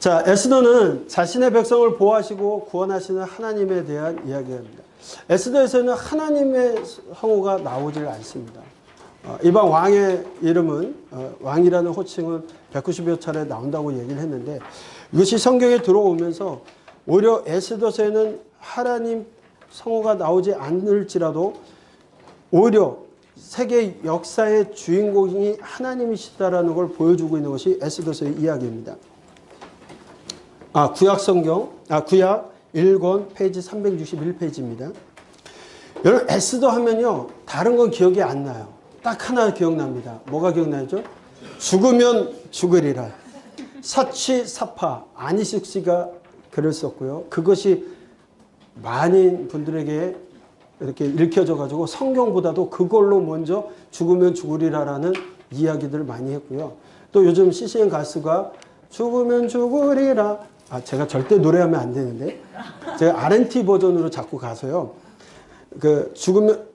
자, 에스더는 자신의 백성을 보호하시고 구원하시는 하나님에 대한 이야기입니다. 에스더에서는 하나님의 성호가 나오질 않습니다. 이방 왕의 이름은 왕이라는 호칭은 190여 차례 나온다고 얘기를 했는데 이것이 성경에 들어오면서 오히려 에스더서에는 하나님 성호가 나오지 않을지라도 오히려 세계 역사의 주인공이 하나님이시다라는 걸 보여주고 있는 것이 에스더서의 이야기입니다. 구약 1권 페이지 361페이지입니다. 여러분 에스더 하면요 다른 건 기억이 안 나요. 딱 하나 기억납니다. 뭐가 기억나죠? 죽으면 죽으리라. 사취사파 안희숙 씨가 글을 썼고요. 그것이 많은 분들에게 이렇게 읽혀져 가지고 성경보다도 그걸로 먼저 죽으면 죽으리라라는 이야기들을 많이 했고요. 또 요즘 CCM 가수가 죽으면 죽으리라. 제가 절대 노래하면 안 되는데 제가 R&T 버전으로 자꾸 가서요. 그 죽으면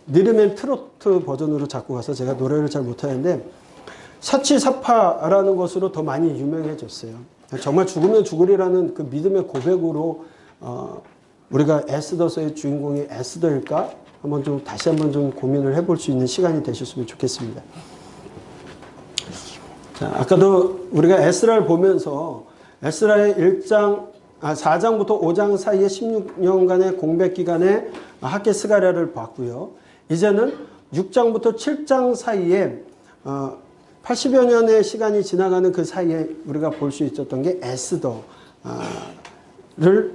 리듬 트로트 버전으로 자꾸 가서 제가 노래를 잘 못하는데 사취사파라는 것으로 더 많이 유명해졌어요. 정말 죽으면 죽으리라는 그 믿음의 고백으로 우리가 에스더서의 주인공이 에스더일까? 다시 한번 좀 고민을 해볼 수 있는 시간이 되셨으면 좋겠습니다. 자, 아까도 우리가 에스라를 보면서 에스라의 4장부터 5장 사이에 16년간의 공백 기간에 학계 스가랴를 봤고요. 이제는 6장부터 7장 사이에 80여 년의 시간이 지나가는 그 사이에 우리가 볼 수 있었던 게 에스더를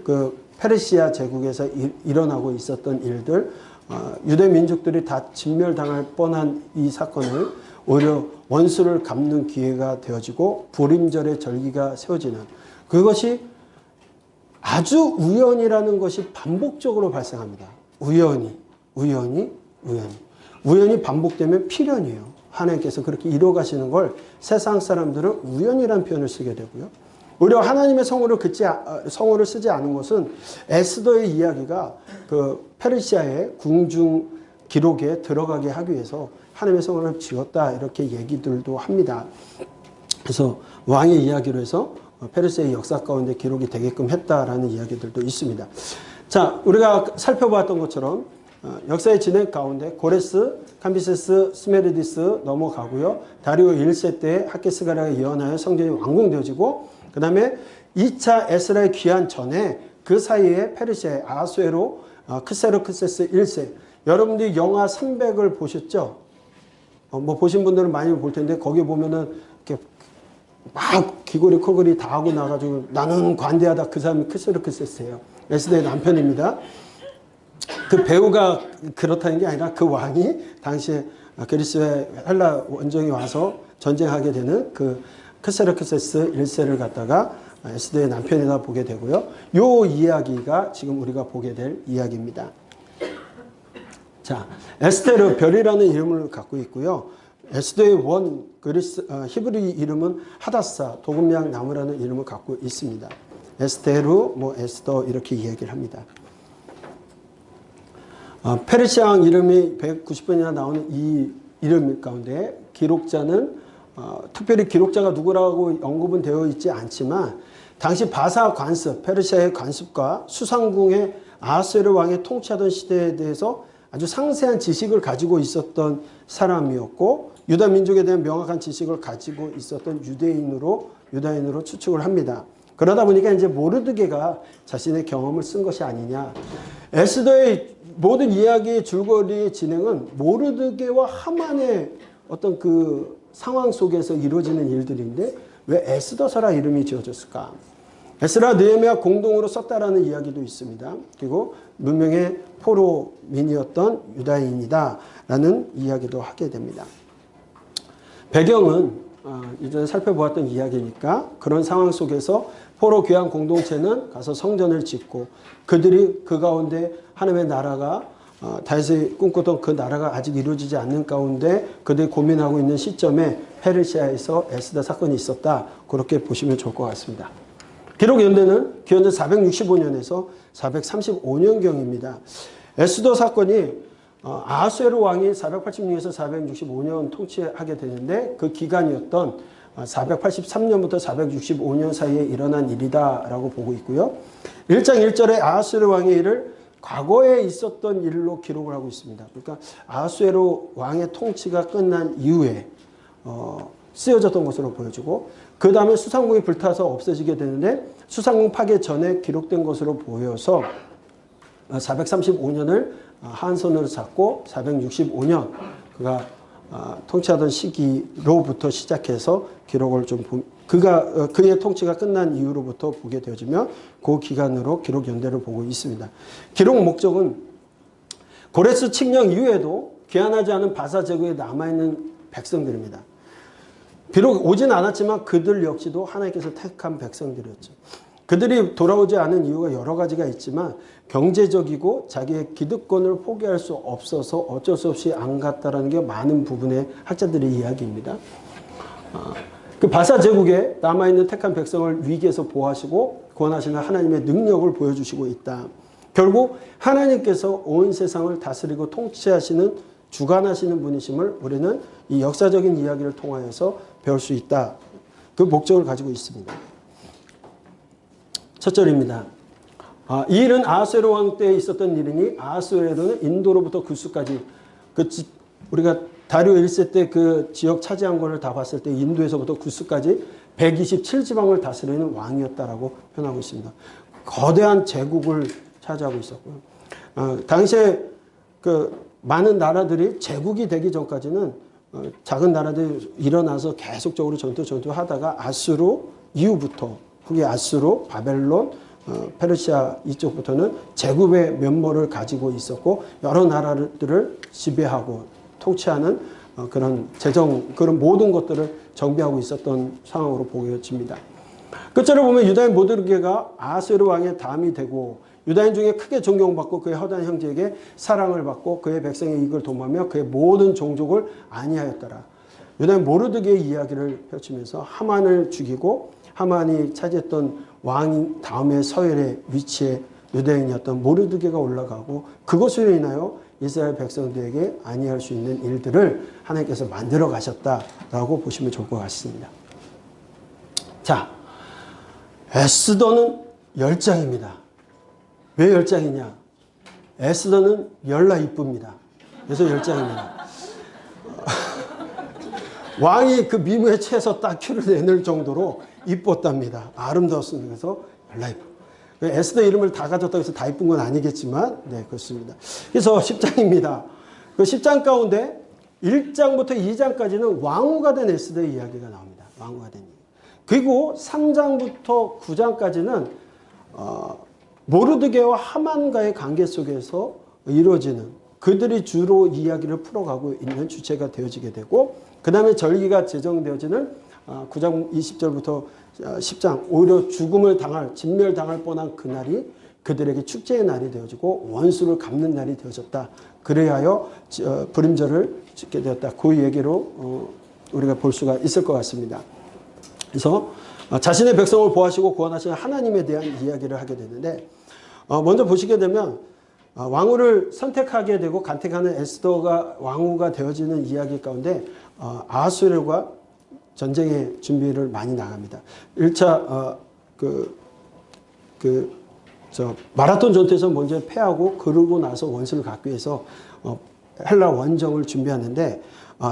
그 페르시아 제국에서 일어나고 있었던 일들, 유대 민족들이 다 진멸당할 뻔한 이 사건을 오히려 원수를 갚는 기회가 되어지고 불임절의 절기가 세워지는 그것이 아주 우연이라는 것이 반복적으로 발생합니다. 우연이 반복되면 필연이에요. 하나님께서 그렇게 이루어가시는 걸 세상 사람들은 우연이라는 표현을 쓰게 되고요. 오히려 하나님의 성호를 쓰지 않은 것은 에스더의 이야기가 그 페르시아의 궁중 기록에 들어가게 하기 위해서 하나님의 성호를 지었다 이렇게 얘기들도 합니다. 그래서 왕의 이야기로 해서 페르시아의 역사 가운데 기록이 되게끔 했다라는 이야기들도 있습니다. 자, 우리가 살펴봤던 것처럼 역사의 진행 가운데 고레스, 캄비세스, 스메르디스 넘어가고요. 다리오 1세 때 학개스가랴가 예언하여 성전이 완공되어지고 그 다음에 2차 에스라의 귀환 전에 그 사이에 페르시아의 아수에로 크세르크세스 1세 여러분들이 영화 300을 보셨죠? 보신 분들은 많이 볼 텐데 거기 보면은 이렇게 막 귀걸이 코걸이 다 하고 나가지고 나는 관대하다 그 사람이 크세르크세스예요. 에스더의 남편입니다. 그 배우가 그렇다는 게 아니라 그 왕이 당시에 그리스의 헬라 원정이 와서 전쟁하게 되는 그 크세르크세스 1세를 갖다가 에스더의 남편이다 보게 되고요. 요 이야기가 지금 우리가 보게 될 이야기입니다. 자, 에스테르 별이라는 이름을 갖고 있고요. 에스더의 히브리 이름은 하다사 도금양 나무라는 이름을 갖고 있습니다. 에스테르, 에스더 이렇게 이야기를 합니다. 페르시아 왕 이름이 190번이나 나오는 이 이름 가운데 기록자는 특별히 기록자가 누구라고 언급은 되어 있지 않지만 당시 바사 관습, 페르시아의 관습과 수상궁의 아하스웨르 왕이 통치하던 시대에 대해서 아주 상세한 지식을 가지고 있었던 사람이었고 유다 민족에 대한 명확한 지식을 가지고 있었던 유다인으로 추측을 합니다. 그러다 보니까 이제 모르드게가 자신의 경험을 쓴 것이 아니냐. 에스더의 모든 이야기의 줄거리의 진행은 모르드게와 하만의 어떤 그 상황 속에서 이루어지는 일들인데 왜 에스더서라 이름이 지어졌을까? 에스라 느헤미야 공동으로 썼다라는 이야기도 있습니다. 그리고 문명의 포로민이었던 유다인이다라는 이야기도 하게 됩니다. 배경은 이전에 살펴보았던 이야기니까 그런 상황 속에서 포로 귀환 공동체는 가서 성전을 짓고 그들이 그 가운데 하나님의 나라가 다윗이 꿈꾸던 그 나라가 아직 이루어지지 않는 가운데 그들이 고민하고 있는 시점에 페르시아에서 에스더 사건이 있었다. 그렇게 보시면 좋을 것 같습니다. 기록 연대는 기원전 465년에서 435년경입니다. 에스더 사건이 아하스웨르 왕이 486에서 465년 통치하게 되는데 그 기간이었던 483년부터 465년 사이에 일어난 일이다라고 보고 있고요. 1장 1절에 아하수에로 왕의 일을 과거에 있었던 일로 기록을 하고 있습니다. 그러니까 아하수에로 왕의 통치가 끝난 이후에 쓰여졌던 것으로 보여지고, 그 다음에 수상궁이 불타서 없어지게 되는데 수상궁 파괴 전에 기록된 것으로 보여서 435년을 한선으로 잡고 465년 그가 통치하던 시기로부터 시작해서 기록을 그의 통치가 끝난 이후로부터 보게 되어지며 그 기간으로 기록 연대를 보고 있습니다. 기록 목적은 고레스 칙령 이후에도 귀환하지 않은 바사 제국에 남아있는 백성들입니다. 비록 오진 않았지만 그들 역시도 하나님께서 택한 백성들이었죠. 그들이 돌아오지 않은 이유가 여러 가지가 있지만 경제적이고 자기의 기득권을 포기할 수 없어서 어쩔 수 없이 안 갔다라는 게 많은 부분의 학자들의 이야기입니다. 그 바사 제국에 남아있는 택한 백성을 위기에서 보호하시고 구원하시는 하나님의 능력을 보여주시고 있다. 결국 하나님께서 온 세상을 다스리고 통치하시는 주관하시는 분이심을 우리는 이 역사적인 이야기를 통하여서 배울 수 있다. 그 목적을 가지고 있습니다. 첫 절입니다. 이 일은 아하수에로 왕 때에 있었던 일이니 아하수에로는 인도로부터 구스까지 우리가 다리오 1세 때 그 지역 차지한 것을 다 봤을 때 인도에서부터 구스까지 127지방을 다스리는 왕이었다라고 표현하고 있습니다. 거대한 제국을 차지하고 있었고요. 당시에 그 많은 나라들이 제국이 되기 전까지는 작은 나라들이 일어나서 계속적으로 전투하다가 아수르 이후부터 후기 아수르, 바벨론, 페르시아 이쪽부터는 제국의 면모를 가지고 있었고 여러 나라들을 지배하고 통치하는 그런 그런 모든 것들을 정비하고 있었던 상황으로 보여집니다. 끝절을 보면 유다인 모르드게가 아하수에로 왕의 담이 되고 유다인 중에 크게 존경받고 그의 허다한 형제에게 사랑을 받고 그의 백성의 이익을 도모하며 그의 모든 종족을 안위하였더라. 유다인 모르드게의 이야기를 펼치면서 하만을 죽이고 하만이 차지했던 왕 다음에 서열의 위치에 유대인이었던 모르드게가 올라가고 그것으로 인하여 이스라엘 백성들에게 안위할 수 있는 일들을 하나님께서 만들어 가셨다라고 보시면 좋을 것 같습니다. 자, 에스더는 10장입니다. 왜 10장이냐? 에스더는 열나 이쁩니다. 그래서 10장입니다. 왕이 그 미모에 채서 딱 큐를 내놓을 정도로 이뻤답니다. 아름다웠습니다. 그래서 열나 이뻐. 에스더 이름을 다 가졌다고 해서 다 이쁜 건 아니겠지만, 네, 그렇습니다. 그래서 10장입니다. 그 10장 가운데 1장부터 2장까지는 왕후가 된 에스더의 이야기가 나옵니다. 왕후가 된 이야기. 그리고 3장부터 9장까지는 모르드게와 하만과의 관계 속에서 이루어지는 그들이 주로 이야기를 풀어가고 있는 주체가 되어지게 되고, 그 다음에 절기가 제정되어지는 9장 20절부터 10장 오히려 죽음을 당할 진멸당할 뻔한 그날이 그들에게 축제의 날이 되어지고 원수를 갚는 날이 되어졌다. 그래하여 불임절을 짓게 되었다. 그 얘기로 우리가 볼 수가 있을 것 같습니다. 그래서 자신의 백성을 보호하시고 구원하시는 하나님에 대한 이야기를 하게 되는데, 먼저 보시게 되면 왕후를 선택하게 되고 간택하는 에스더가 왕후가 되어지는 이야기 가운데 아하수에로가 전쟁의 준비를 많이 나갑니다. 1차 마라톤 전투에서 먼저 패하고 그러고 나서 원수를 갚기 위해서 헬라 원정을 준비하는데,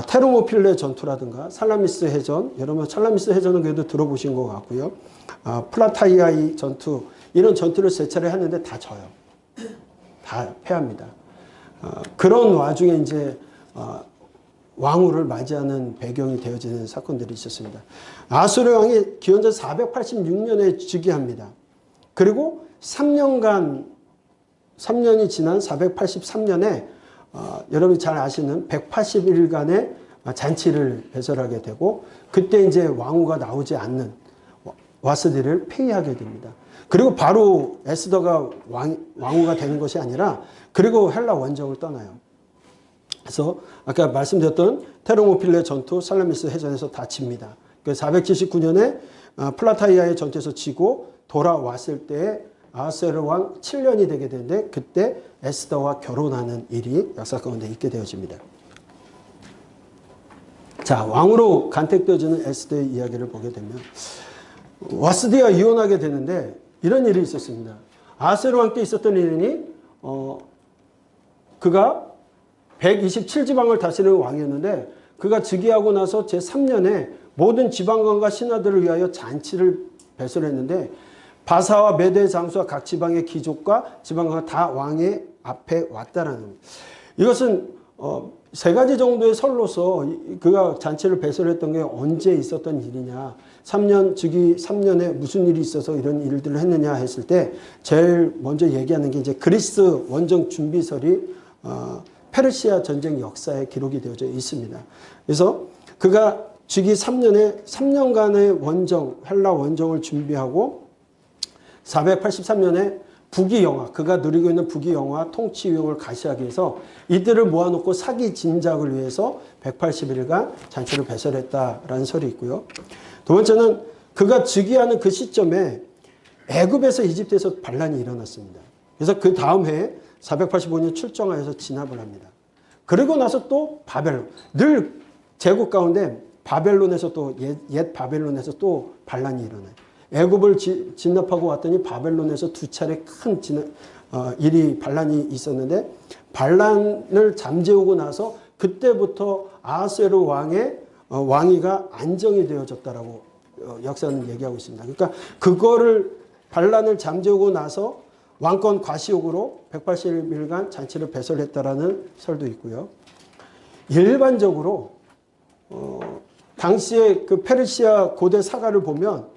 테르모필레 전투라든가 살라미스 해전, 여러분 살라미스 해전은 그래도 들어보신 것 같고요. 플라타이아이 전투, 이런 전투를 세 차례 했는데 다 져요. 다 패합니다. 그런 와중에 이제 왕후를 맞이하는 배경이 되어지는 사건들이 있었습니다. 아수르 왕이 기원전 486년에 즉위합니다. 그리고 3년이 지난 483년에 여러분이 잘 아시는 180일간의 잔치를 배설하게 되고, 그때 이제 왕후가 나오지 않는 와스디를 폐위하게 됩니다. 그리고 바로 에스더가 왕후가 되는 것이 아니라 그리고 헬라 원정을 떠나요. 그래서 아까 말씀드렸던 테르모필레 전투, 살라미스 해전에서 다칩니다. 479년에 플라타이아의 전투에서 지고 돌아왔을 때 아하수에로 왕 7년이 되게 되는데 그때 에스더와 결혼하는 일이 역사 가운데 있게 되어집니다. 자, 왕으로 간택되어지는 에스더의 이야기를 보게 되면 와스디와 이혼하게 되는데 이런 일이 있었습니다. 아하스웨로 왕 때 있었던 일이니 그가 127지방을 다스리는 왕이었는데 그가 즉위하고 나서 제3년에 모든 지방관과 신하들을 위하여 잔치를 배설했는데 바사와 메대 장수와 각 지방의 귀족과 지방관과 다 왕의 앞에 왔다라는 겁니다. 이것은 세 가지 정도의 설로서 그가 잔치를 배설했던 게 언제 있었던 일이냐, 3년 즉위 3년에 무슨 일이 있어서 이런 일들을 했느냐 했을 때 제일 먼저 얘기하는 게 이제 그리스 원정 준비설이 페르시아 전쟁 역사에 기록이 되어져 있습니다. 그래서 그가 즉위 3년에 3년간의 원정, 헬라 원정을 준비하고 483년에 부귀영화, 그가 누리고 있는 부귀영화 통치 위용을 가시하기 위해서 이들을 모아놓고 사기 진작을 위해서 180일간 잔치를 배설했다라는 설이 있고요. 두 번째는 그가 즉위하는 그 시점에 애굽에서 이집트에서 반란이 일어났습니다. 그래서 그 다음 해에 485년 출정하여서 진압을 합니다. 그리고 나서 또 바벨론, 늘 제국 가운데 바벨론에서 또 옛 바벨론에서 또 반란이 일어나요. 애굽을 진압하고 왔더니 바벨론에서 두 차례 큰 일이 반란이 있었는데 반란을 잠재우고 나서 그때부터 아하스웨로 왕의 왕위가 안정이 되어졌다라고 역사는 얘기하고 있습니다. 그러니까 그거를 반란을 잠재우고 나서 왕권 과시욕으로 180일간 잔치를 배설했다라는 설도 있고요. 일반적으로 당시에 그 페르시아 고대 사가를 보면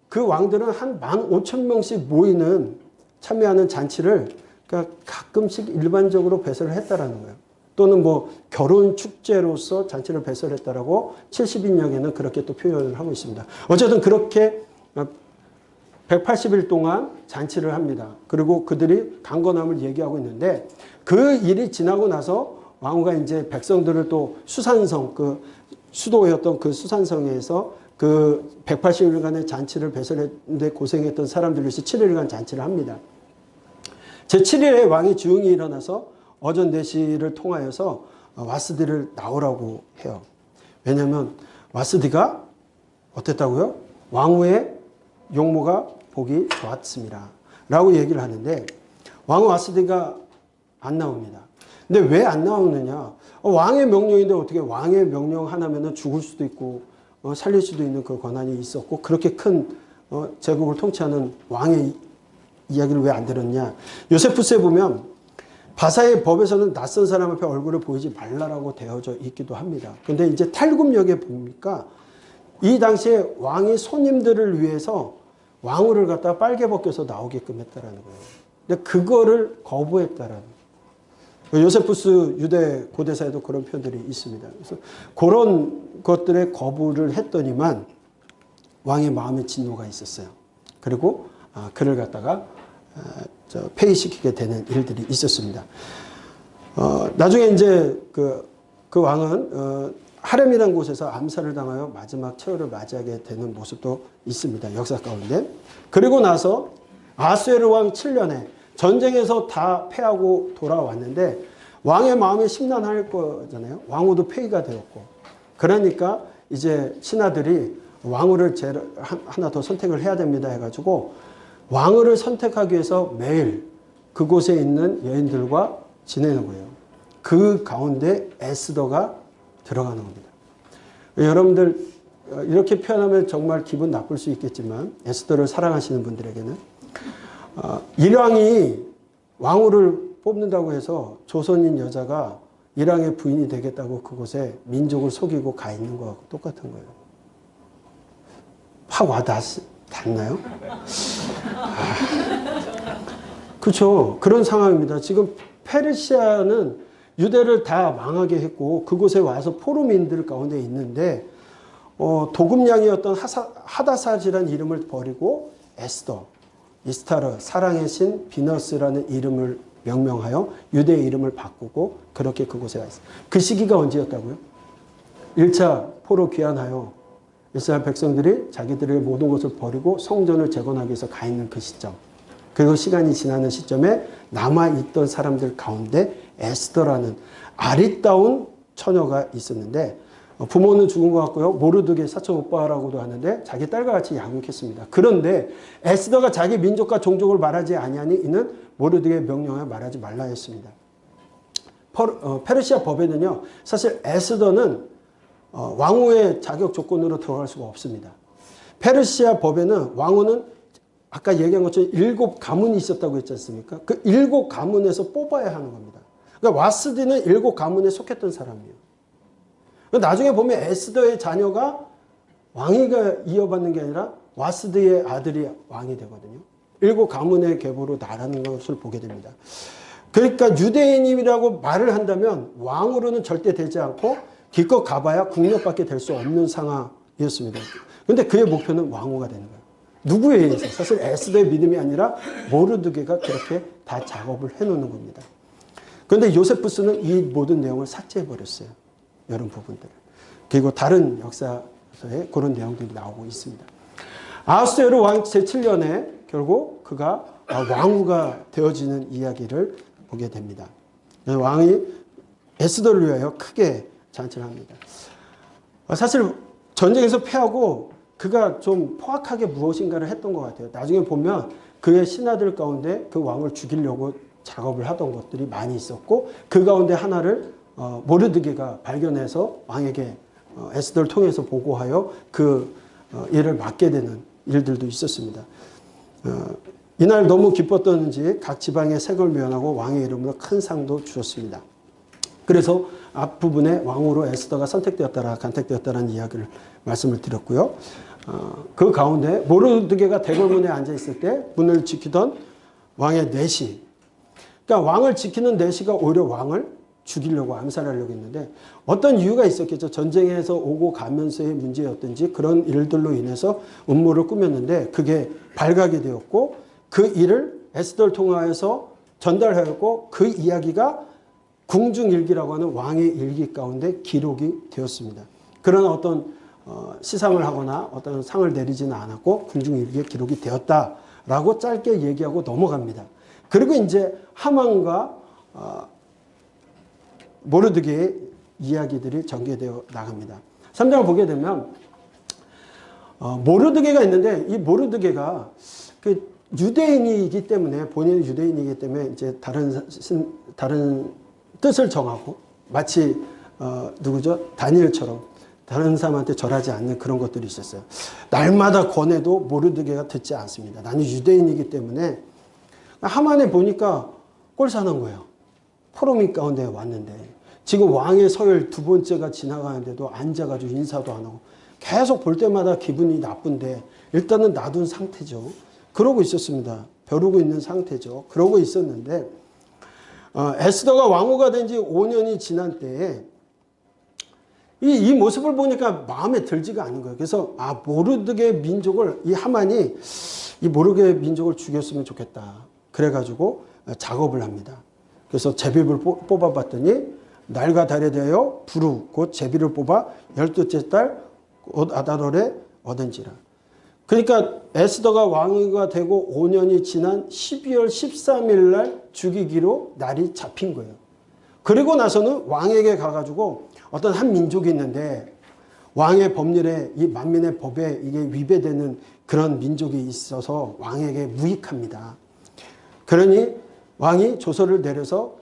그 왕들은 한 15,000명씩 모이는 참여하는 잔치를 그러니까 가끔씩 일반적으로 배설을 했다라는 거예요. 또는 뭐 결혼 축제로서 잔치를 배설했다라고 70인역에는 그렇게 또 표현을 하고 있습니다. 어쨌든 그렇게 180일 동안 잔치를 합니다. 그리고 그들이 강건함을 얘기하고 있는데 그 일이 지나고 나서 왕후가 이제 백성들을 또 수산성, 그 수도였던 그 수산성에서 그 180일간의 잔치를 배설했는데 고생했던 사람들을 위해서 7일간 잔치를 합니다. 제7일에 왕이 주응이 일어나서 어전대시를 통하여서 와스디를 나오라고 해요. 왜냐하면 와스디가 어땠다고요? 왕후의 용모가 보기 좋았습니다. 라고 얘기를 하는데 왕후 와스디가 안 나옵니다. 근데 왜 안 나오느냐? 왕의 명령인데 어떻게 왕의 명령 하나면은 죽을 수도 있고 살릴 수도 있는 그 권한이 있었고 그렇게 큰 제국을 통치하는 왕의 이야기를 왜 안 들었냐? 요세푸스에 보면 바사의 법에서는 낯선 사람 앞에 얼굴을 보이지 말라라고 되어져 있기도 합니다. 근데 이제 탈굽역에 보니까 이 당시에 왕이 손님들을 위해서 왕후를 갖다가 빨개 벗겨서 나오게끔 했다라는 거예요. 근데 그거를 거부했다라는 거예요. 요세푸스 유대 고대사에도 그런 표현들이 있습니다. 그래서 그런 것들에 거부를 했더니만 왕의 마음에 진노가 있었어요. 그리고 그를 갖다가 폐위시키게 되는 일들이 있었습니다. 나중에 이제 그 왕은 하렘이라는 곳에서 암살을 당하여 마지막 최후를 맞이하게 되는 모습도 있습니다. 역사 가운데. 그리고 나서 아하스웨로 왕 7년에 전쟁에서 다 패하고 돌아왔는데 왕의 마음이 심란할 거잖아요. 왕후도 폐위가 되었고. 그러니까 이제 신하들이 왕후를 하나 더 선택을 해야 됩니다 해가지고 왕후를 선택하기 위해서 매일 그곳에 있는 여인들과 지내는 거예요. 그 가운데 에스더가 들어가는 겁니다. 여러분들 이렇게 표현하면 정말 기분 나쁠 수 있겠지만 에스더를 사랑하시는 분들에게는 일왕이 왕후를 뽑는다고 해서 조선인 여자가 일왕의 부인이 되겠다고 그곳에 민족을 속이고 가 있는 거하고 똑같은 거예요. 확 와닿나요? 그렇죠. 그런 상황입니다. 지금 페르시아는 유대를 다 망하게 했고 그곳에 와서 포로민들 가운데 있는데 도금냥이었던 하다사지라는 이름을 버리고 에스더, 이스타르, 사랑의 신 비너스라는 이름을 명명하여 유대의 이름을 바꾸고 그렇게 그곳에 와 있어요. 그 시기가 언제였다고요? 1차 포로 귀환하여 이스라엘 백성들이 자기들의 모든 것을 버리고 성전을 재건하기 위해서 가 있는 그 시점. 그리고 시간이 지나는 시점에 남아있던 사람들 가운데 에스더라는 아리따운 처녀가 있었는데 부모는 죽은 것 같고요. 모르드게 사촌 오빠라고도 하는데 자기 딸과 같이 양육했습니다. 그런데 에스더가 자기 민족과 종족을 말하지 아니하니 이는 모르드게의 명령에 말하지 말라 했습니다. 페르시아 법에는요. 사실 에스더는 왕후의 자격 조건으로 들어갈 수가 없습니다. 페르시아 법에는 왕후는 아까 얘기한 것처럼 7가문이 있었다고 했지 않습니까? 그 7가문에서 뽑아야 하는 겁니다. 그러니까 와스디는 7가문에 속했던 사람이에요. 나중에 보면 에스더의 자녀가 왕위가 이어받는 게 아니라 와스디의 아들이 왕이 되거든요. 7가문의 계보로 나라는 것을 보게 됩니다. 그러니까 유대인이라고 말을 한다면 왕으로는 절대 되지 않고 기껏 가봐야 국력밖에 될 수 없는 상황이었습니다. 그런데 그의 목표는 왕후가 되는 거예요. 누구에 의해서? 사실 에스더의 믿음이 아니라 모르드게가 그렇게 다 작업을 해놓는 겁니다. 그런데 요세푸스는 이 모든 내용을 삭제해버렸어요. 이런 부분들을. 그리고 다른 역사서에 그런 내용들이 나오고 있습니다. 아하수에로 왕 제7년에 결국 그가 왕후가 되어지는 이야기를 보게 됩니다. 왕이 에스더를 위하여 크게 잔치를 합니다. 사실 전쟁에서 패하고 그가 좀 포악하게 무엇인가를 했던 것 같아요. 나중에 보면 그의 신하들 가운데 그 왕을 죽이려고 작업을 하던 것들이 많이 있었고 그 가운데 하나를 모르드게가 발견해서 왕에게 에스더를 통해서 보고하여 그 일을 맡게 되는 일들도 있었습니다. 이날 너무 기뻤던지 각 지방에 색을 면하고 왕의 이름으로 큰 상도 주었습니다. 그래서 앞부분에 왕으로 에스더가 선택되었다라 간택되었다라는 이야기를 말씀을 드렸고요. 그 가운데 모르드게가 대궐문에 앉아 있을 때 문을 지키던 왕의 내시, 그러니까 왕을 지키는 내시가 오히려 왕을 죽이려고 암살하려고 했는데 어떤 이유가 있었겠죠. 전쟁에서 오고 가면서의 문제였든지 그런 일들로 인해서 음모를 꾸몄는데 그게 발각이 되었고 그 일을 에스더를 통하여서 전달하였고 그 이야기가 궁중일기라고 하는 왕의 일기 가운데 기록이 되었습니다. 그러나 어떤 시상을 하거나 어떤 상을 내리지는 않았고 궁중일기에 기록이 되었다라고 짧게 얘기하고 넘어갑니다. 그리고 이제 하만과 모르드게의 이야기들이 전개되어 나갑니다. 3장을 보게 되면 모르드게가 있는데 이 모르드게가 그 유대인이기 때문에 본인은 유대인이기 때문에 이제 다른 뜻을 정하고 마치 누구죠? 다니엘처럼 다른 사람한테 절하지 않는 그런 것들이 있었어요. 날마다 권해도 모르드게가 듣지 않습니다. 나는 유대인이기 때문에 하만에 보니까 꼴사는 거예요. 포로민 가운데 왔는데 지금 왕의 서열 2번째가 지나가는데도 앉아가지고 인사도 안 하고 계속 볼 때마다 기분이 나쁜데 일단은 놔둔 상태죠. 그러고 있었습니다. 벼르고 있는 상태죠. 그러고 있었는데 에스더가 왕후가 된 지 5년이 지난 때에 이 모습을 보니까 마음에 들지가 않은 거예요. 그래서 모르드게 민족을 이 하만이 이 모르드게 민족을 죽였으면 좋겠다. 그래가지고 작업을 합니다. 그래서 제비를 뽑아봤더니 날과 달에 대하여 부루 곧 제비를 뽑아 12째 달 곧 아다롤에 얻은지라. 그러니까 에스더가 왕후가 되고 5년이 지난 12월 13일 날 죽이기로 날이 잡힌 거예요. 그리고 나서는 왕에게 가가지고 어떤 한 민족이 있는데 왕의 법률에 이 만민의 법에 이게 위배되는 그런 민족이 있어서 왕에게 무익합니다. 그러니 왕이 조서를 내려서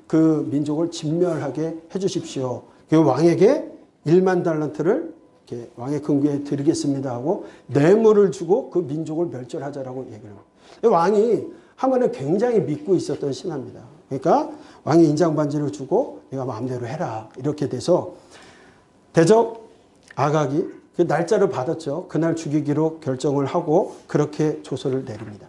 그 민족을 진멸하게 해주십시오. 그 왕에게 1만 달란트를 이렇게 왕의 금고에 드리겠습니다 하고 뇌물을 주고 그 민족을 멸절하자라고 얘기를 합니다. 왕이 하만을 굉장히 믿고 있었던 신하입니다. 그러니까 왕이 인장반지를 주고 네가 마음대로 해라 이렇게 돼서 대적 아각이 그 날짜를 받았죠. 그날 죽이기로 결정을 하고 그렇게 조서를 내립니다.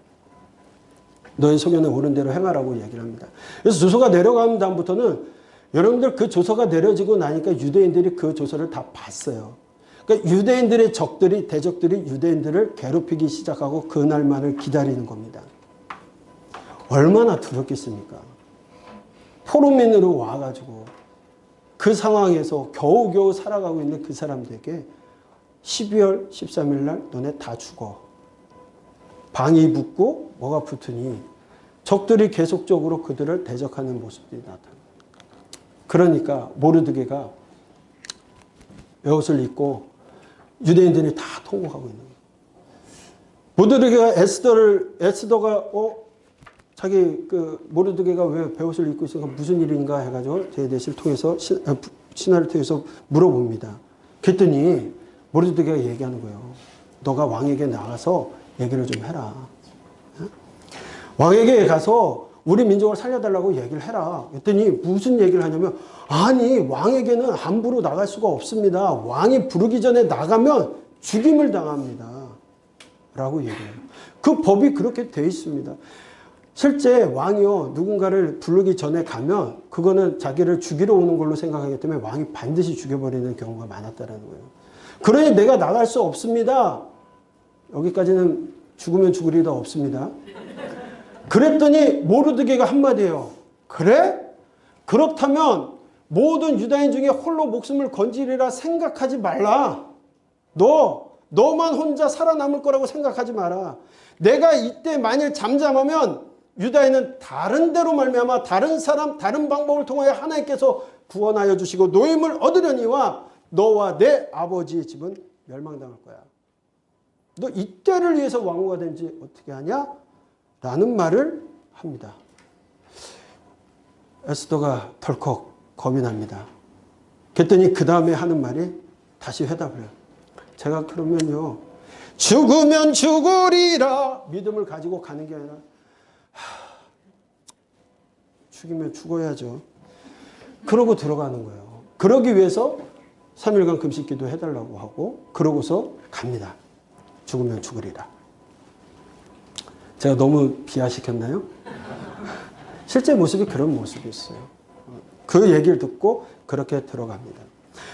너의 소견에 옳은 대로 행하라고 얘기를 합니다. 그래서 조서가 내려간 다음부터는 여러분들 그 조서가 내려지고 나니까 유대인들이 그 조서를 다 봤어요. 그러니까 유대인들의 적들이 대적들이 유대인들을 괴롭히기 시작하고 그날만을 기다리는 겁니다. 얼마나 두렵겠습니까? 포로민으로 와가지고 그 상황에서 겨우겨우 살아가고 있는 그 사람들에게 12월 13일 날 너네 다 죽어. 방이 붙고 뭐가 붙으니 적들이 계속적으로 그들을 대적하는 모습들이 나타납니다. 그러니까 모르드게가 에옷을 입고 유대인들이 다 통곡하고 있는 거예요. 모르드게가 에스더가 자기 모르드게가 왜 베옷을 입고 있으니까 무슨 일인가 해가지고 제데시를 통해서 신하를 통해서 물어봅니다. 그랬더니 모르드게가 얘기하는 거예요. 너가 왕에게 나가서 얘기를 좀 해라. 왕에게 가서 우리 민족을 살려달라고 얘기를 해라. 그랬더니 무슨 얘기를 하냐면 아니 왕에게는 함부로 나갈 수가 없습니다. 왕이 부르기 전에 나가면 죽임을 당합니다. 라고 얘기해요. 그 법이 그렇게 돼 있습니다. 실제 왕이요 누군가를 부르기 전에 가면 그거는 자기를 죽이러 오는 걸로 생각하기 때문에 왕이 반드시 죽여버리는 경우가 많았다는 거예요. 그러니 내가 나갈 수 없습니다. 여기까지는 죽으면 죽으리다 없습니다. 그랬더니 모르드게가 한마디예요. 그래? 그렇다면 모든 유다인 중에 홀로 목숨을 건지리라 생각하지 말라. 너만 혼자 살아남을 거라고 생각하지 마라. 내가 이때 만일 잠잠하면 유다인은 다른 데로 말미암아 다른 사람 다른 방법을 통하여 하나님께서 구원하여 주시고 노임을 얻으려니와 너와 내 아버지의 집은 멸망당할 거야. 너 이때를 위해서 왕후가 된지 어떻게 하냐? 라는 말을 합니다. 에스더가 덜컥 겁이 납니다. 그랬더니 그 다음에 하는 말이 다시 회답을 해요. 제가 그러면요 죽으면 죽으리라 믿음을 가지고 가는 게 아니라 죽이면 죽어야죠. 그러고 들어가는 거예요. 그러기 위해서 3일간 금식기도 해달라고 하고 그러고서 갑니다. 죽으면 죽으리라. 제가 너무 비하시켰나요? 실제 모습이 그런 모습이었어요. 그 얘기를 듣고 그렇게 들어갑니다.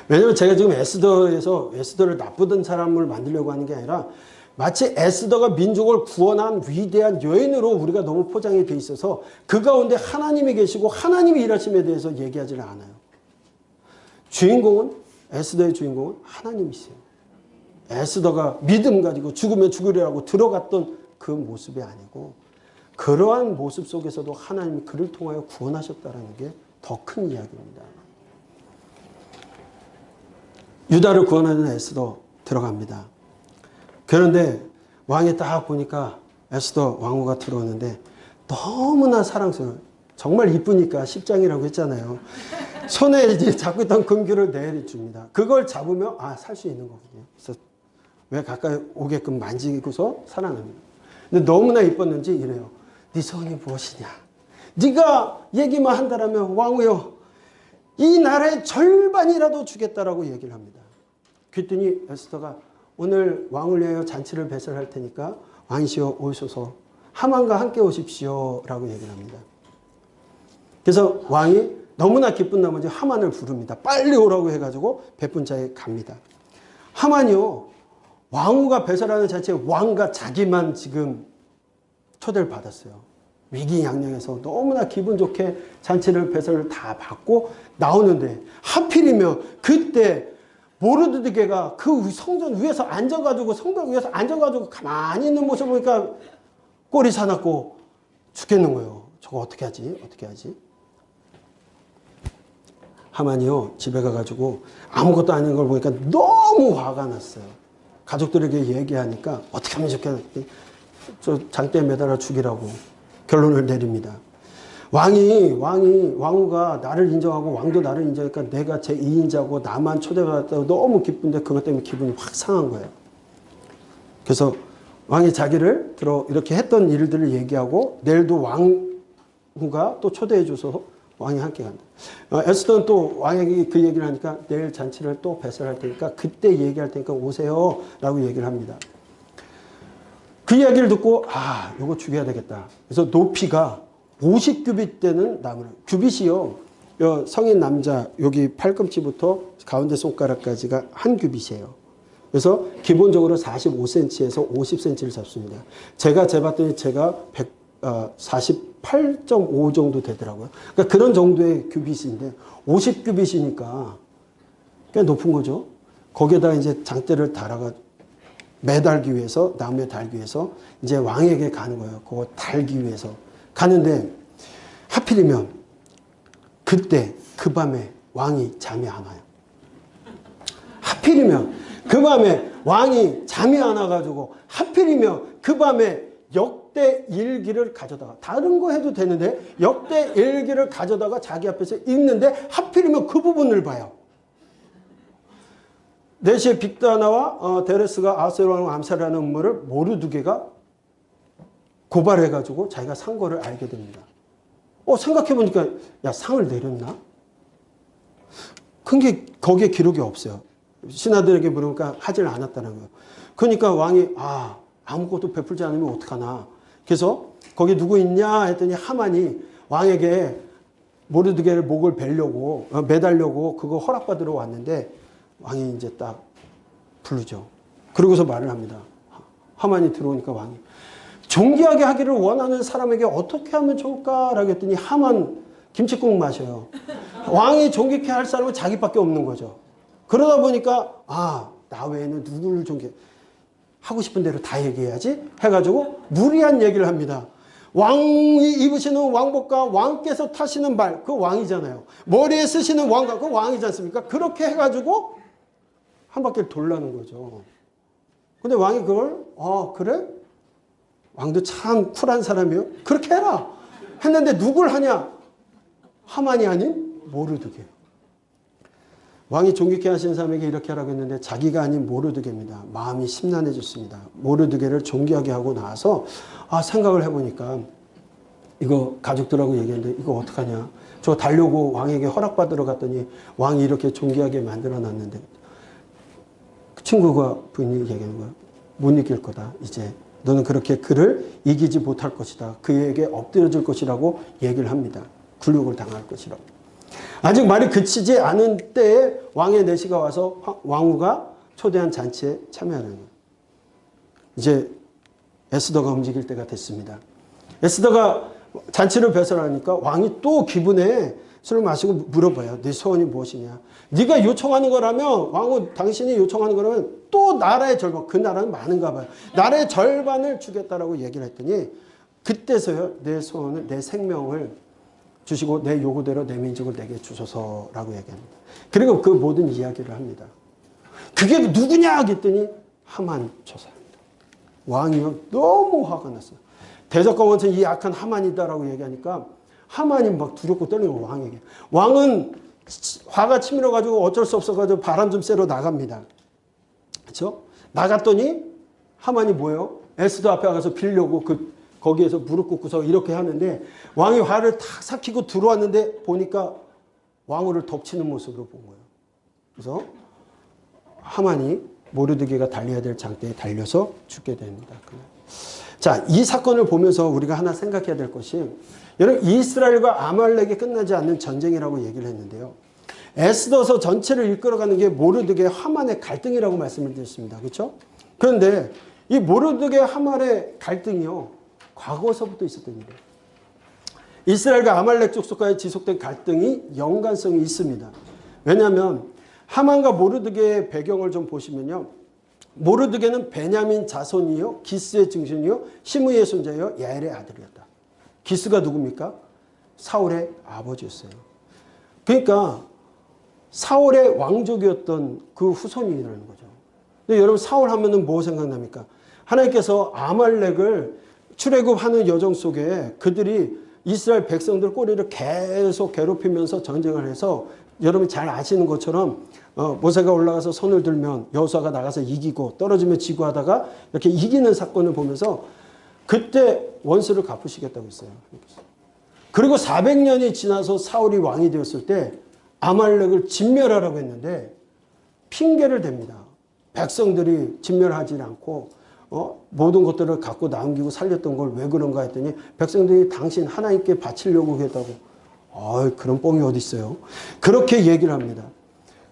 왜냐하면 제가 지금 에스더를 나쁘던 사람을 만들려고 하는 게 아니라 마치 에스더가 민족을 구원한 위대한 여인으로 우리가 너무 포장이 돼 있어서 그 가운데 하나님이 계시고 하나님의 일하심에 대해서 얘기하지는 않아요. 에스더의 주인공은 하나님이세요. 에스더가 믿음 가지고 죽으면 죽으리라고 들어갔던 그 모습이 아니고 그러한 모습 속에서도 하나님이 그를 통하여 구원하셨다는 게 더 큰 이야기입니다. 유다를 구원하는 에스더 들어갑니다. 그런데 왕이 딱 보니까 에스더 왕후가 들어오는데 너무나 사랑스러워요. 정말 이쁘니까 십장이라고 했잖아요. 손에 이제 잡고 있던 금규를 내려줍니다. 그걸 잡으면 살 수 있는 거거든요. 그래서 왜 가까이 오게끔 만지고서 살아납니다. 근데 너무나 이뻤는지 이래요. 네 소원이 무엇이냐? 네가 얘기만 한다라면 왕후여 이 나라의 절반이라도 주겠다라고 얘기를 합니다. 그랬더니 에스더가 오늘 왕을 위하여 잔치를 배설할 테니까 왕이시여 오소서 하만과 함께 오십시오 라고 얘기를 합니다. 그래서 왕이 너무나 기쁜 나머지 하만을 부릅니다. 빨리 오라고 해가지고 백분자에 갑니다. 하만이요 왕후가 배설하는 잔치에 왕과 자기만 지금 초대를 받았어요. 위기양양해서 너무나 기분 좋게 잔치를 배설을 다 받고 나오는데 하필이면 그때 모르드게가 그 성전 위에서 앉아가지고 성벽 위에서 앉아가지고 가만히 있는 모습을 보니까 꼬리 사납고 죽겠는 거예요. 저거 어떻게 하지? 하만이요 집에 가가지고 아무것도 아닌 걸 보니까 너무 화가 났어요. 가족들에게 얘기하니까 어떻게 하면 좋겠나? 저 장대에 매달아 죽이라고 결론을 내립니다. 왕후가 나를 인정하고 왕도 나를 인정하니까 내가 제 2인자고 나만 초대받았다고 너무 기쁜데 그것 때문에 기분이 확 상한 거예요. 그래서 왕이 자기를 이렇게 했던 일들을 얘기하고 내일도 왕후가 또 초대해 줘서 왕이 함께 간다. 에스더는 또 왕에게 그 얘기를 하니까 내일 잔치를 또 배설할 테니까 그때 얘기할 테니까 오세요 라고 얘기를 합니다. 그 이야기를 듣고 이거 죽여야 되겠다. 그래서 높이가 50규빗 되는 나무를 규빗이요. 성인 남자 여기 팔꿈치부터 가운데 손가락까지가 한 규빗이에요. 그래서 기본적으로 45cm에서 50cm를 잡습니다. 제가 재봤더니 제가 48.5 정도 되더라고요. 그러니까 그런 정도의 규빗인데 50규빗이니까 꽤 높은 거죠. 거기에다 이제 장대를 달아가 매달기 위해서 나무에 달기 위해서 이제 왕에게 가는 거예요. 그거 달기 위해서 가는데 하필이면 그때 그 밤에 왕이 잠이 안 와요. 하필이면 그 밤에 왕이 잠이 안 와가지고 하필이면 그 밤에 역대 일기를 가져다가, 다른 거 해도 되는데 역대 일기를 가져다가 자기 앞에서 읽는데 하필이면 그 부분을 봐요. 4시에 빅다나와 데레스가 아하스웨로스를 암살하는 음모를 모르드게가 고발해가지고 자기가 산 거를 알게 됩니다. 생각해보니까 야, 상을 내렸나? 근데 거기에 기록이 없어요. 신하들에게 물으니까 하질 않았다는 거예요. 그러니까 왕이 아무것도 베풀지 않으면 어떡하나. 그래서 거기 누구 있냐 했더니 하만이 왕에게 모르드게를 목을 베려고 매달려고 그거 허락받으러 왔는데 왕이 이제 딱 부르죠. 그러고서 말을 합니다. 하만이 들어오니까 왕이 존귀하게 하기를 원하는 사람에게 어떻게 하면 좋을까라고 했더니 하만 김칫국 마셔요. 왕이 존귀케 할 사람은 자기밖에 없는 거죠. 그러다 보니까 나 외에는 누구를 존귀 하고 싶은 대로 다 얘기해야지 해가지고 무리한 얘기를 합니다. 왕이 입으시는 왕복과 왕께서 타시는 말, 그 왕이잖아요. 머리에 쓰시는 왕관, 그 왕이지 않습니까? 그렇게 해가지고 한 바퀴를 돌라는 거죠. 근데 왕이 그걸 그래? 왕도 참 쿨한 사람이요. 그렇게 해라 했는데 누굴 하냐? 하만이 아닌 모르드게. 왕이 존귀케 하시는 사람에게 이렇게 하라고 했는데 자기가 아닌 모르드게입니다. 마음이 심란해졌습니다. 모르드게를 존귀하게 하고 나서 생각을 해보니까 이거 가족들하고 얘기했는데 이거 어떡하냐. 저 달려고 왕에게 허락받으러 갔더니 왕이 이렇게 존귀하게 만들어놨는데 그 친구가 부인이 얘기하는 거야. 못 이길 거다. 이제 너는 그렇게 그를 이기지 못할 것이다. 그에게 엎드려질 것이라고 얘기를 합니다. 굴욕을 당할 것이라고. 아직 말이 그치지 않은 때에 왕의 내시가 와서 왕후가 초대한 잔치에 참여하는 거예요. 이제 에스더가 움직일 때가 됐습니다. 에스더가 잔치를 배설하니까 왕이 또 기분에 술을 마시고 물어봐요. 네 소원이 무엇이냐. 네가 요청하는 거라면 왕후 당신이 요청하는 거라면 또 나라의 절반, 그 나라는 많은가 봐요. 나라의 절반을 주겠다라고 얘기를 했더니 그때서야 내 소원을, 내 생명을 주시고 내 요구대로 내 민족을 내게 주소서라고 얘기합니다. 그리고 그 모든 이야기를 합니다. 그게 누구냐 했더니 하만 조사입니다. 왕이요 너무 화가 났어요. 대적과 원천 이 악한 하만이다라고 얘기하니까 하만이 막 두렵고 떨리는 거예요. 왕에게. 왕은 화가 치밀어가지고 어쩔 수 없어가지고 바람 좀 쐬러 나갑니다. 그렇죠? 나갔더니 하만이 뭐예요? 에스더 앞에 가서 빌려고 거기에서 무릎 꿇고서 이렇게 하는데 왕이 화를 탁 삭히고 들어왔는데 보니까 왕후를 덮치는 모습으로 본 거예요. 그래서 하만이 모르드게가 달려야 될 장대에 달려서 죽게 됩니다. 자, 이 사건을 보면서 우리가 하나 생각해야 될 것이 여러분 이스라엘과 아말렉이 끝나지 않는 전쟁이라고 얘기를 했는데요. 에스더서 전체를 이끌어가는 게 모르드게 하만의 갈등이라고 말씀을 드렸습니다. 그렇죠? 그런데 이 모르드게 하만의 갈등이요. 과거서부터 있었던 일이에요. 이스라엘과 아말렉 족속과의 지속된 갈등이 연관성이 있습니다. 왜냐하면 하만과 모르드게의 배경을 좀 보시면요. 모르드게는 베냐민 자손이요. 기스의 증손이요. 시므이의 손자요. 야엘의 아들이었다. 기스가 누굽니까? 사울의 아버지였어요. 그러니까 사울의 왕족이었던 그 후손이라는 거죠. 근데 여러분 사울 하면은 뭐 생각납니까? 하나님께서 아말렉을 출애굽하는 여정 속에 그들이 이스라엘 백성들 꼬리를 계속 괴롭히면서 전쟁을 해서 여러분이 잘 아시는 것처럼 모세가 올라가서 손을 들면 여호수아가 나가서 이기고 떨어지면 지고 하다가 이렇게 이기는 사건을 보면서 그때 원수를 갚으시겠다고 했어요. 그리고 400년이 지나서 사울이 왕이 되었을 때 아말렉을 진멸하라고 했는데 핑계를 댑니다. 백성들이 진멸하지 않고 모든 것들을 갖고 남기고 살렸던 걸 왜 그런가 했더니 백성들이 당신 하나님께 바치려고 했다고. 그런 뻥이 어디 있어요. 그렇게 얘기를 합니다.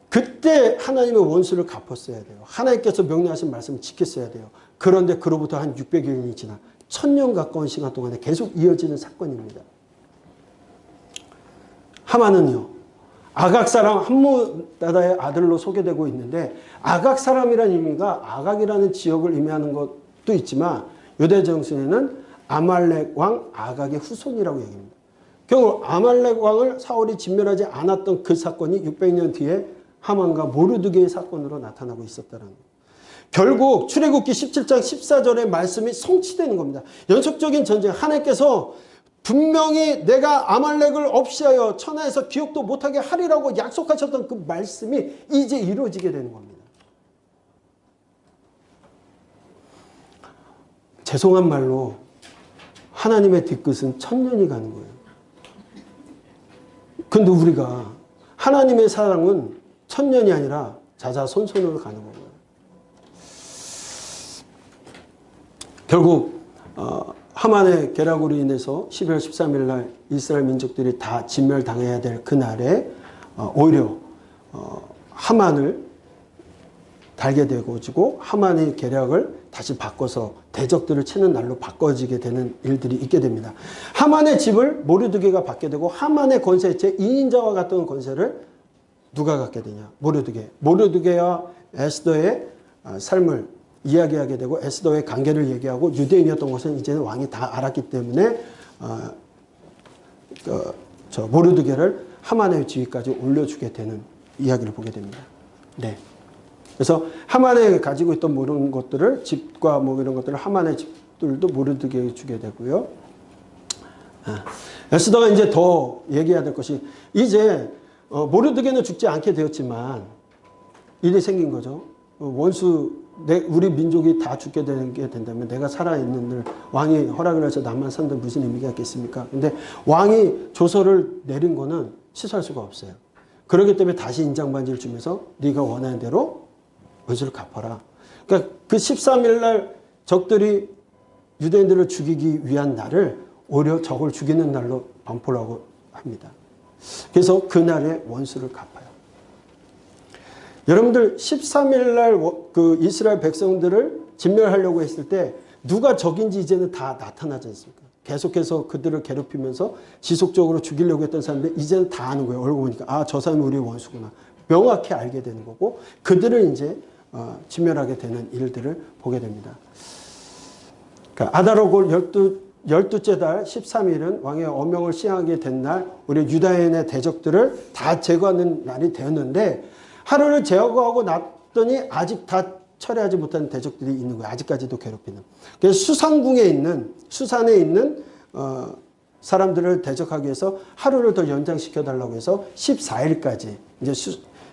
그때 하나님의 원수를 갚았어야 돼요. 하나님께서 명령하신 말씀을 지켰어야 돼요. 그런데 그로부터 한 600년이 지나 1000년 가까운 시간 동안에 계속 이어지는 사건입니다. 하만은요. 아각 사람 함므다다의 아들로 소개되고 있는데 아각 사람이라는 의미가 아각이라는 지역을 의미하는 것도 있지만 유대 정신에는 아말렉 왕 아각의 후손이라고 얘기합니다. 결국 아말렉 왕을 사울이 진멸하지 않았던 그 사건이 600년 뒤에 하만과 모르드게의 사건으로 나타나고 있었다는 거예요. 결국 출애굽기 17장 14절의 말씀이 성취되는 겁니다. 연속적인 전쟁, 하나님께서 분명히 내가 아말렉을 없이하여 천하에서 기억도 못하게 하리라고 약속하셨던 그 말씀이 이제 이루어지게 되는 겁니다. 죄송한 말로 하나님의 뒤끝은 천년이 가는 거예요. 근데 우리가 하나님의 사랑은 천년이 아니라 자자손손으로 가는 거고요. 결국 하만의 계략으로 인해서 12월 13일 날 이스라엘 민족들이 다 진멸당해야 될 그날에 오히려 하만을 달게 되고 하만의 계략을 다시 바꿔서 대적들을 치는 날로 바꿔지게 되는 일들이 있게 됩니다. 하만의 집을 모르드게가 받게 되고 하만의 권세, 제2인자와 같은 권세를 누가 갖게 되냐? 모르드게와 에스더의 삶을 이야기하게 되고 에스더의 관계를 얘기하고 유대인이었던 것은 이제는 왕이 다 알았기 때문에 모르드게를 하만의 지위까지 올려주게 되는 이야기를 보게 됩니다. 네. 그래서 하만에 가지고 있던 모든 것들을 집과 뭐 이런 것들을 하만의 집들도 모르드게에 주게 되고요. 에스더가 이제 더 얘기해야 될 것이 이제 모르드게는 죽지 않게 되었지만 일이 생긴 거죠. 우리 민족이 다 죽게 되는 게 된다면 내가 살아있는 늘 왕이 허락을 해서 나만 산들 무슨 의미가 있겠습니까? 근데 왕이 조서를 내린 거는 취소할 수가 없어요. 그렇기 때문에 다시 인장반지를 주면서 네가 원하는 대로 원수를 갚아라. 그러니까 그 13일 날 적들이 유대인들을 죽이기 위한 날을 오히려 적을 죽이는 날로 반포라고 합니다. 그래서 그날에 원수를 갚아요. 여러분들 13일 날 그 이스라엘 백성들을 진멸하려고 했을 때 누가 적인지 이제는 다 나타나지 않습니까? 계속해서 그들을 괴롭히면서 지속적으로 죽이려고 했던 사람들 이제는 다 아는 거예요. 얼굴 보니까 아, 저 사람이 우리의 원수구나. 명확히 알게 되는 거고 그들을 이제 진멸하게 되는 일들을 보게 됩니다. 그러니까 아다로골 12째 달 13일은 왕의 어명을 시행하게 된 날 우리 유다인의 대적들을 다 제거하는 날이 되었는데 하루를 제거하고 났더니 아직 다 처리하지 못한 대적들이 있는 거예요. 아직까지도 괴롭히는. 그래서 수산에 있는 사람들을 대적하기 위해서 하루를 더 연장시켜 달라고 해서 14일까지 이제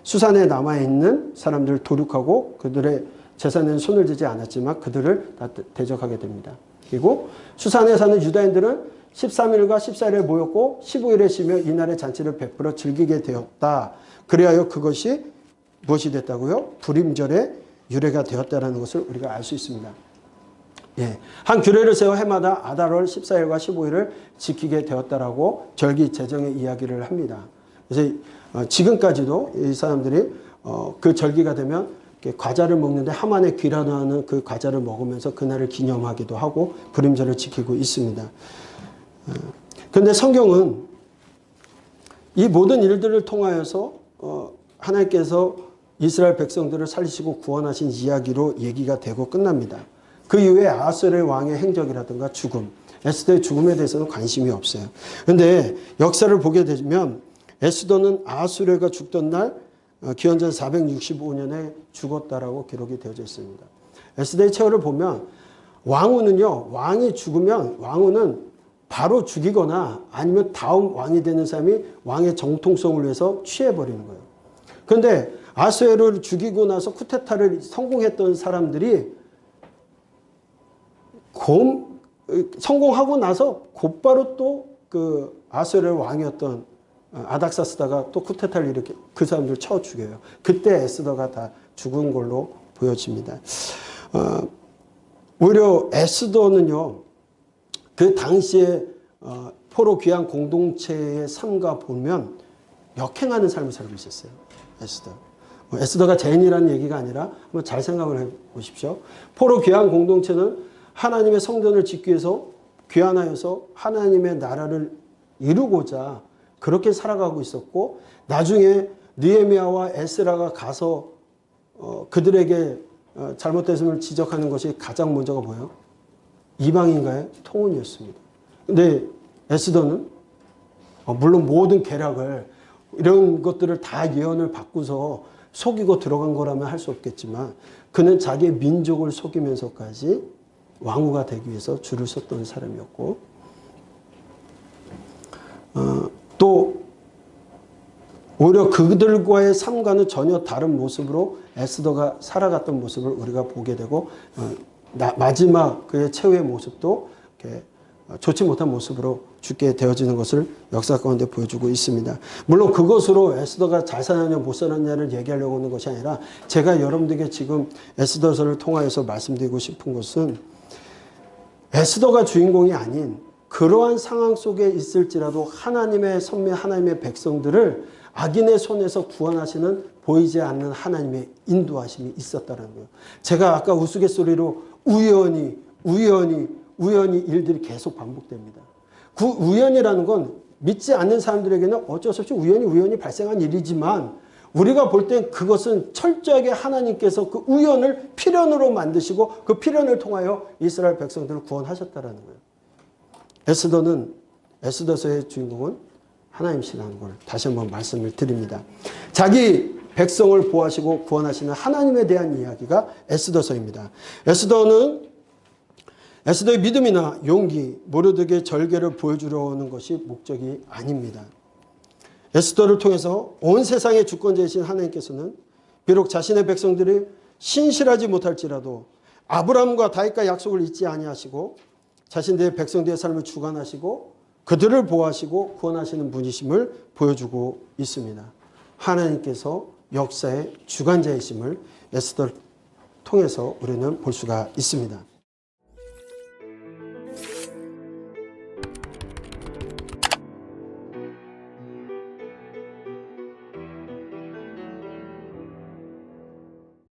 수산에 남아있는 사람들을 도륙하고 그들의 재산에는 손을 대지 않았지만 그들을 다 대적하게 됩니다. 그리고 수산에 사는 유다인들은 13일과 14일에 모였고 15일에 쉬며 이날의 잔치를 베풀어 즐기게 되었다. 그리하여 그것이 무엇이 됐다고요? 불임절의 유래가 되었다는 것을 우리가 알 수 있습니다. 예, 한 규례를 세워 해마다 아달월 14일과 15일을 지키게 되었다라고 절기 제정의 이야기를 합니다. 그래서 지금까지도 이 사람들이 그 절기가 되면 과자를 먹는데 하만의 귀라도 하는 그 과자를 먹으면서 그날을 기념하기도 하고 불임절을 지키고 있습니다. 그런데 성경은 이 모든 일들을 통하여서 하나님께서 이스라엘 백성들을 살리시고 구원하신 이야기로 얘기가 되고 끝납니다. 그 이후에 아하수에르 왕의 행적이라든가 죽음, 에스더의 죽음에 대해서는 관심이 없어요. 그런데 역사를 보게 되면 에스더는 아하수에르가 죽던 날 기원전 465년에 죽었다라고 기록이 되어져 있습니다. 에스더의 체호를 보면 왕이 죽으면 왕후는 바로 죽이거나 아니면 다음 왕이 되는 사람이 왕의 정통성을 위해서 취해버리는 거예요. 그런데 아하수에르를 죽이고 나서 쿠데타를 성공했던 사람들이 성공하고 나서 곧바로 또 그 아하수에르 왕이었던 아닥사스다가 또 쿠데타를 일으켜 그 사람들을 쳐 죽여요. 그때 에스더가 다 죽은 걸로 보여집니다. 오히려 에스더는요, 그 당시에 포로 귀환 공동체의 삶과 보면 역행하는 삶을 살고 있었어요. 에스더가 죄인이라는 얘기가 아니라 한번 잘 생각을 해보십시오. 포로 귀환 공동체는 하나님의 성전을 짓기 위해서 귀환하여서 하나님의 나라를 이루고자 그렇게 살아가고 있었고 나중에 느헤미야와 에스라가 가서 그들에게 잘못됐음을 지적하는 것이 가장 먼저가 뭐예요? 이방인과의 통혼이었습니다. 근데 에스더는 물론 모든 계략을 이런 것들을 다 예언을 받고서 속이고 들어간 거라면 할 수 없겠지만 그는 자기의 민족을 속이면서까지 왕후가 되기 위해서 줄을 섰던 사람이었고 또 오히려 그들과의 삶과는 전혀 다른 모습으로 에스더가 살아갔던 모습을 우리가 보게 되고 마지막 그의 최후의 모습도 이렇게 좋지 못한 모습으로 죽게 되어지는 것을 역사 가운데 보여주고 있습니다. 물론 그것으로 에스더가 잘 살았냐 못 살았냐를 얘기하려고 하는 것이 아니라 제가 여러분들에게 지금 에스더서를 통하여서 말씀드리고 싶은 것은 에스더가 주인공이 아닌 그러한 상황 속에 있을지라도 하나님의 선미 하나님의 백성들을 악인의 손에서 구원하시는 보이지 않는 하나님의 인도하심이 있었다는 거예요. 제가 아까 우스갯소리로 우연히 일들이 계속 반복됩니다. 그 우연이라는 건 믿지 않는 사람들에게는 어쩔 수 없이 우연히 발생한 일이지만 우리가 볼 땐 그것은 철저하게 하나님께서 그 우연을 필연으로 만드시고 그 필연을 통하여 이스라엘 백성들을 구원하셨다는 거예요. 에스더서의 주인공은 하나님이시라는 걸 다시 한번 말씀을 드립니다. 자기 백성을 보호하시고 구원하시는 하나님에 대한 이야기가 에스더서입니다. 에스더의 믿음이나 용기, 모르드게 절개를 보여주려는 것이 목적이 아닙니다. 에스더를 통해서 온 세상의 주권자이신 하나님께서는 비록 자신의 백성들이 신실하지 못할지라도 아브라함과 다윗과 약속을 잊지 아니하시고 자신들의 백성들의 삶을 주관하시고 그들을 보호하시고 구원하시는 분이심을 보여주고 있습니다. 하나님께서 역사의 주관자이심을 에스더를 통해서 우리는 볼 수가 있습니다.